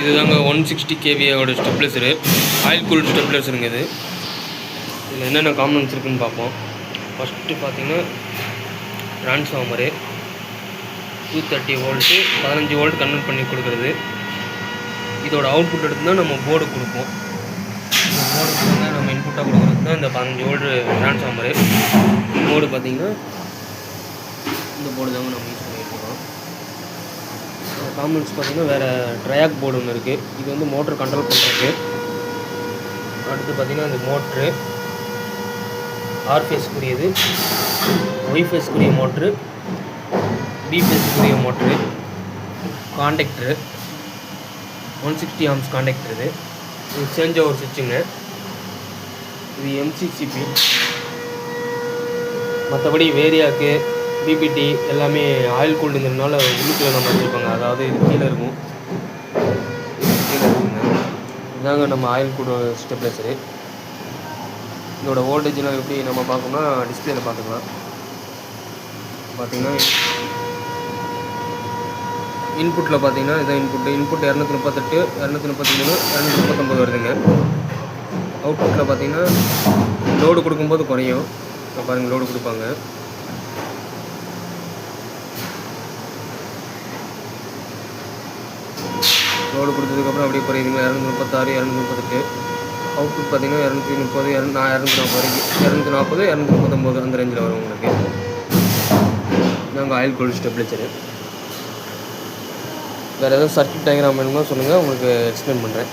இதுதாங்க 160 kVயோட stabiliser, oil cooled ஸ்டெப்லைசருங்க இது. இதில் என்னென்ன காம்பனன்ட்ஸ் இருக்குதுன்னு பார்ப்போம். ஃபஸ்ட்டு பார்த்தீங்கன்னா ட்ரான்ஸ்ஃபார்மரு 230 வோல்ட்டு 15 வோல்ட் கன்வெர்ட் பண்ணி கொடுக்குறது. இதோட அவுட்புட் எடுத்து தான் நம்ம போர்டு கொடுப்போம். இந்த போர்டுக்கு வந்து நம்ம இன்புட்டாக கொடுக்குறது தான் இந்த 15 வோல்ட் ட்ரான்ஸ்ஃபார்மரு. போர்டு பார்த்திங்கன்னா இந்த போர்டு தாங்க நம்ம யூஸ் பண்ணிகிட்டு இருக்கோம். காம்பனன்ட்ஸ் பார்த்திங்கன்னா வேறு ட்ரையாக் போர்டு ஒன்று இருக்குது. இது வந்து மோட்ரு கண்ட்ரோல் பண்ணுறது. அடுத்து பார்த்திங்கன்னா இந்த மோட்ரு ஆர் ஃபேஸ்க்குரியது, ஒய் ஃபேஸ்க்குரிய மோட்ரு, பி ஃபேஸ்க்குரிய மோட்ரு, காண்டக்டரு 160 ஆம்ஸ் காண்டக்டர். இது சேஞ்ச் ஓவர் சுவிட்சுங்க. இது எம்சிசிபி. மற்றபடி வேரியாக்கு பிபிடி எல்லாமே ஆயில் கூல்டுங்கிறதுனால உள்ளுக்குள்ளே நம்ம வச்சுருப்பாங்க. அதாவது இது கீழே இருக்கும், கீழே இருக்குங்க. இதுதாங்க நம்ம ஆயில் கூல்டு ஸ்டெப்லைசரு. இதோட வோல்டேஜ்லாம் எப்படி நம்ம பார்க்கணும்னா டிஸ்பிளேல பார்த்துக்கலாம். பார்த்திங்கன்னா இன்புட்டில் பார்த்தீங்கன்னா இதான் இன்புட் 238, 233, 239 வருதுங்க. அவுட்புட்டில் பார்த்தீங்கன்னா லோடு கொடுக்கும்போது குறையும். இப்போ பாருங்கள், லோடு கொடுப்பாங்க. லோடு கொடுத்ததுக்கப்புறம் அப்படியே குறையுதுங்க. 236, 238. அவுட்புட் பார்த்தீங்கன்னா 230, 240 வரைக்கும், 240, 239 அந்த ரேஞ்சில் வரும் உங்களுக்கு. நாங்கள் ஆயில் கூல்டு ஸ்டெப்லைசரு. வேறு எதாவது சர்க்யூட் டயக்ராம் வேணும்னா சொல்லுங்கள், உங்களுக்கு எக்ஸ்பிளைன் பண்ணுறேன்.